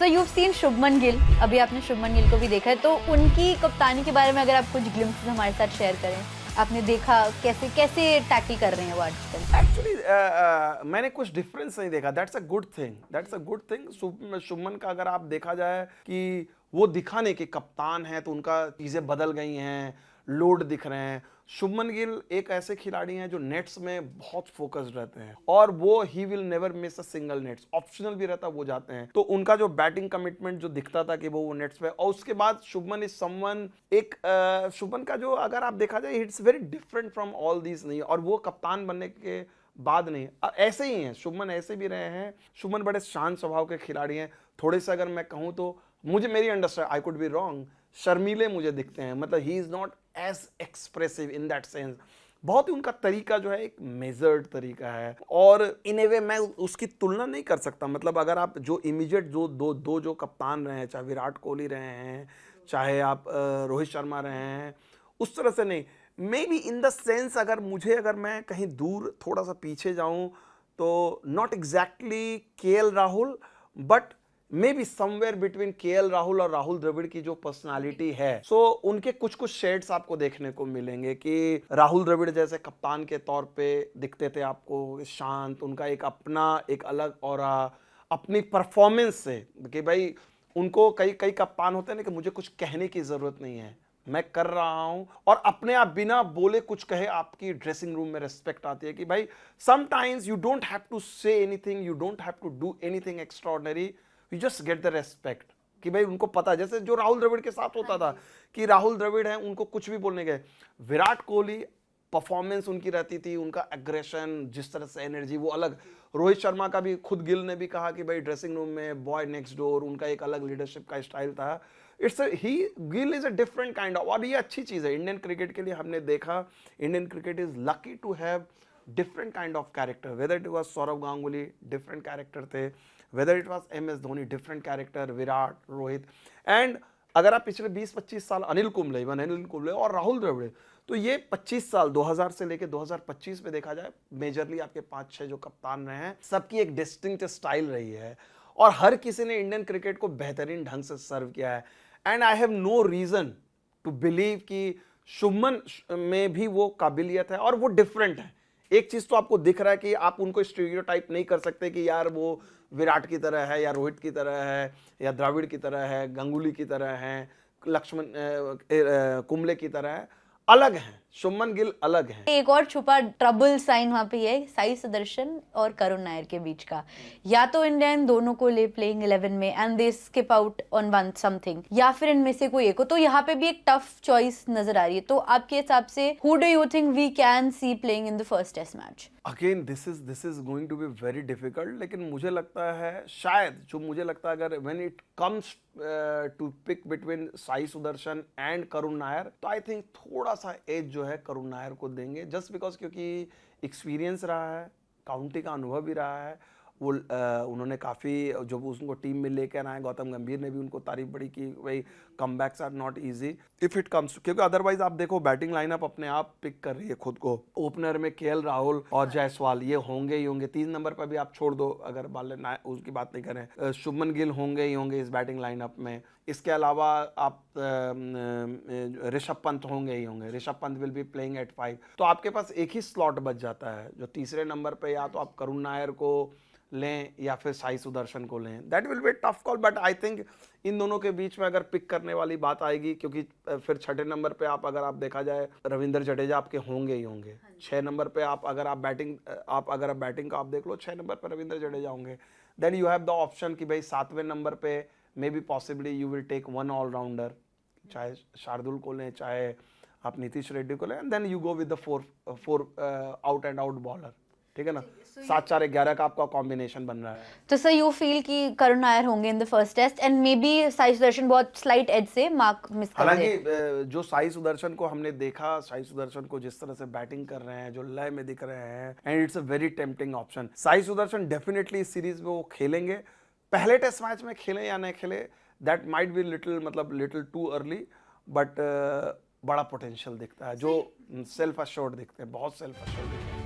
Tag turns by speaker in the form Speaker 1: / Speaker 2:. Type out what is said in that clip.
Speaker 1: So you've seen Shubman Gill, अभी आपने शुभमन गिल को भी देखा है, तो उनकी कप्तानी के बारे में अगर आप कुछ ग्लिम्स हमारे साथ शेयर करें, आपने देखा कैसे कैसे टैकल कर रहे हैं वो आजकल?
Speaker 2: एक्चुअली मैंने कुछ डिफरेंस नहीं देखा। That's a good thing, that's a good thing. Shubman का अगर आप देखा जाए कि वो दिखाने के कप्तान हैं तो उनका चीज़ें बदल गई हैं, लोड दिख रहे हैं। शुभमन गिल एक ऐसे खिलाड़ी हैं जो नेट्स में बहुत फोकस्ड रहते हैं और वो he will never miss a single nets. Optional भी रहता वो जाते हैं, तो उनका जो बैटिंग कमिटमेंट जो दिखता था कि वो नेट्स पे। और उसके बाद शुभमन इज समवन शुभमन का जो अगर आप देखा जाए it's very different from all these नहीं। और वो कप्तान बनने के बाद नहीं, ऐसे ही हैं शुभमन, ऐसे भी रहे हैं। शुभमन बड़े शांत स्वभाव के खिलाड़ी हैं। थोड़े से अगर मैं कहूँ तो मुझे मेरी understand, I could be wrong, शर्मीले मुझे दिखते हैं। मतलब he is not as expressive in that sense. बहुत ही उनका तरीका जो है एक मेजर्ड तरीका है और इन ए वे मैं उसकी तुलना नहीं कर सकता। मतलब अगर आप जो इमीडिएट जो कप्तान रहे हैं, चाहे विराट कोहली रहे हैं, चाहे आप रोहित शर्मा रहे हैं, उस तरह से नहीं। May be in the sense अगर मैं कहीं दूर थोड़ा सा पीछे जाऊं तो not exactly KL Rahul, but may be somewhere between KL Rahul और राहुल द्रविड़ की जो पर्सनालिटी है। सो उनके कुछ कुछ शेड्स आपको देखने को मिलेंगे कि राहुल द्रविड़ जैसे कप्तान के तौर पे दिखते थे आपको, शांत, उनका एक अपना एक अलग ऑरा, अपनी परफॉर्मेंस से कि भाई उनको कई कई कप्तान होते हैं ना कि मुझे कुछ कहने की जरूरत नहीं है, मैं कर रहा हूं, और अपने आप बिना बोले कुछ कहे आपकी ड्रेसिंग रूम में रिस्पेक्ट आती है कि भाई sometimes you don't have to say anything, you don't have to do anything extraordinary, you just get the respect. कि भाई उनको पता, जैसे जो राहुल द्रविड़ के साथ होता था कि राहुल द्रविड़ है, उनको कुछ भी बोलने गए। विराट कोहली परफॉर्मेंस उनकी रहती थी, उनका एग्रेशन, जिस तरह से एनर्जी वो अलग। रोहित शर्मा का भी खुद गिल ने भी कहा कि भाई ड्रेसिंग रूम में बॉय नेक्स्ट डोर, उनका एक अलग लीडरशिप का स्टाइल था। Gill is a different kind of, और ये अच्छी चीज है इंडियन क्रिकेट के लिए। हमने देखा Indian cricket is lucky to have different kind of character. Whether it was Sourav Ganguly, different character थे। Whether it was MS Dhoni, different character, Virat, Rohit. And अगर आप पिछले 20-25 साल अनिल कुंबले और राहुल द्रविड़, तो ये 25 साल 2000 से लेके 2025 में देखा जाए मेजरली आपके 5-6 जो कप्तान रहे हैं, सबकी एक डिस्टिंक्ट स्टाइल रही है और हर किसी ने इंडियन क्रिकेट को बेहतरीन ढंग से सर्व किया है। And I have no reason to believe कि शुभमन में भी वो काबिलियत है और वो डिफरेंट है। एक चीज तो आपको दिख रहा है कि आप उनको स्टीरियोटाइप नहीं कर सकते कि यार वो विराट की तरह है या रोहित की तरह है या द्रविड़ की तरह है, गंगुली की तरह है, कुंबले की तरह है। अलग हैं, शुभमन गिल अलग हैं।
Speaker 1: एक और छुपा ट्रबल साइन वहां पे है साई सुदर्शन और करुण नायर के बीच का। या तो इंडिया इन दोनों को ले प्लेइंग 11 में and they skip out on one something, या फिर इनमें से कोई एक हो। तो यहाँ पे भी एक टफ चॉइस नजर आ रही है। तो आपके हिसाब से who do you think we can see playing in the first test match?
Speaker 2: Again this is going to be very difficult, लेकिन मुझे लगता है शायद, जो मुझे लगता है अगर when it comes to pick between Sai Sudharsan and Karun Nair, तो आई थिंक थोड़ा सा एज जो है करुण नायर को देंगे, जस्ट बिकॉज क्योंकि एक्सपीरियंस रहा है, काउंटी का अनुभव भी रहा है। वो उन्होंने काफ़ी, जब उनको टीम में लेकर आए, गौतम गंभीर ने भी उनको तारीफ बड़ी की, भाई comebacks are not easy if it comes, क्योंकि अदरवाइज आप देखो बैटिंग लाइनअप अपने आप पिक कर रही है खुद को। ओपनर में केएल राहुल और जायसवाल ये होंगे ही होंगे। 3 नंबर पर भी आप छोड़ दो, अगर उसकी बात नहीं करें, शुभमन गिल होंगे ही होंगे इस बैटिंग लाइनअप में। इसके अलावा आप ऋषभ पंत होंगे ही होंगे, Rishabh Pant will be playing at 5। तो आपके पास एक ही स्लॉट बच जाता है, जो तीसरे नंबर पे या तो आप करुण नायर को लें या फिर साई सुदर्शन को लें। That will be tough call, but I think in दोनों के बीच में अगर पिक करने वाली बात आएगी, क्योंकि फिर 6ठे नंबर पे अगर आप देखा जाए रविंद्र जडेजा आपके होंगे ही होंगे। 6 नंबर पे अगर आप बैटिंग का आप देख लो, 6 नंबर पे रविंद्र जडेजा होंगे। Then you have the option कि भाई 7वें नंबर पे maybe possibly you will take one allrounder, चाहे शार्दुल को लें, चाहे आप नीतीश रेड्डी को लें, and then you go with the four out and out bowler. ठीक है ना, 7-4-11 का आपका कॉम्बिनेशन बन रहा है।
Speaker 1: तो सर यू फील कि करुण नायर होंगे in the first test and maybe Sai Sudarshan बहुत स्लाइट एज से मार्क मिस कर दे।
Speaker 2: हालांकि जो साई सुदर्शन को हमने देखा, साई सुदर्शन को जिस तरह से बैटिंग कर रहे हैं, जो लय में दिख रहे हैं, and it's a very tempting option. Sai Sudarshan definitely इस सीरीज में वो खेलेंगे। पहले टेस्ट मैच में खेले या नहीं खेले, that might be little too early, but बड़ा पोटेंशियल दिखता है, जो सेल्फ अश्योर्ड दिखते हैं, बहुत सेल्फ अश्योर्ड दिखते हैं।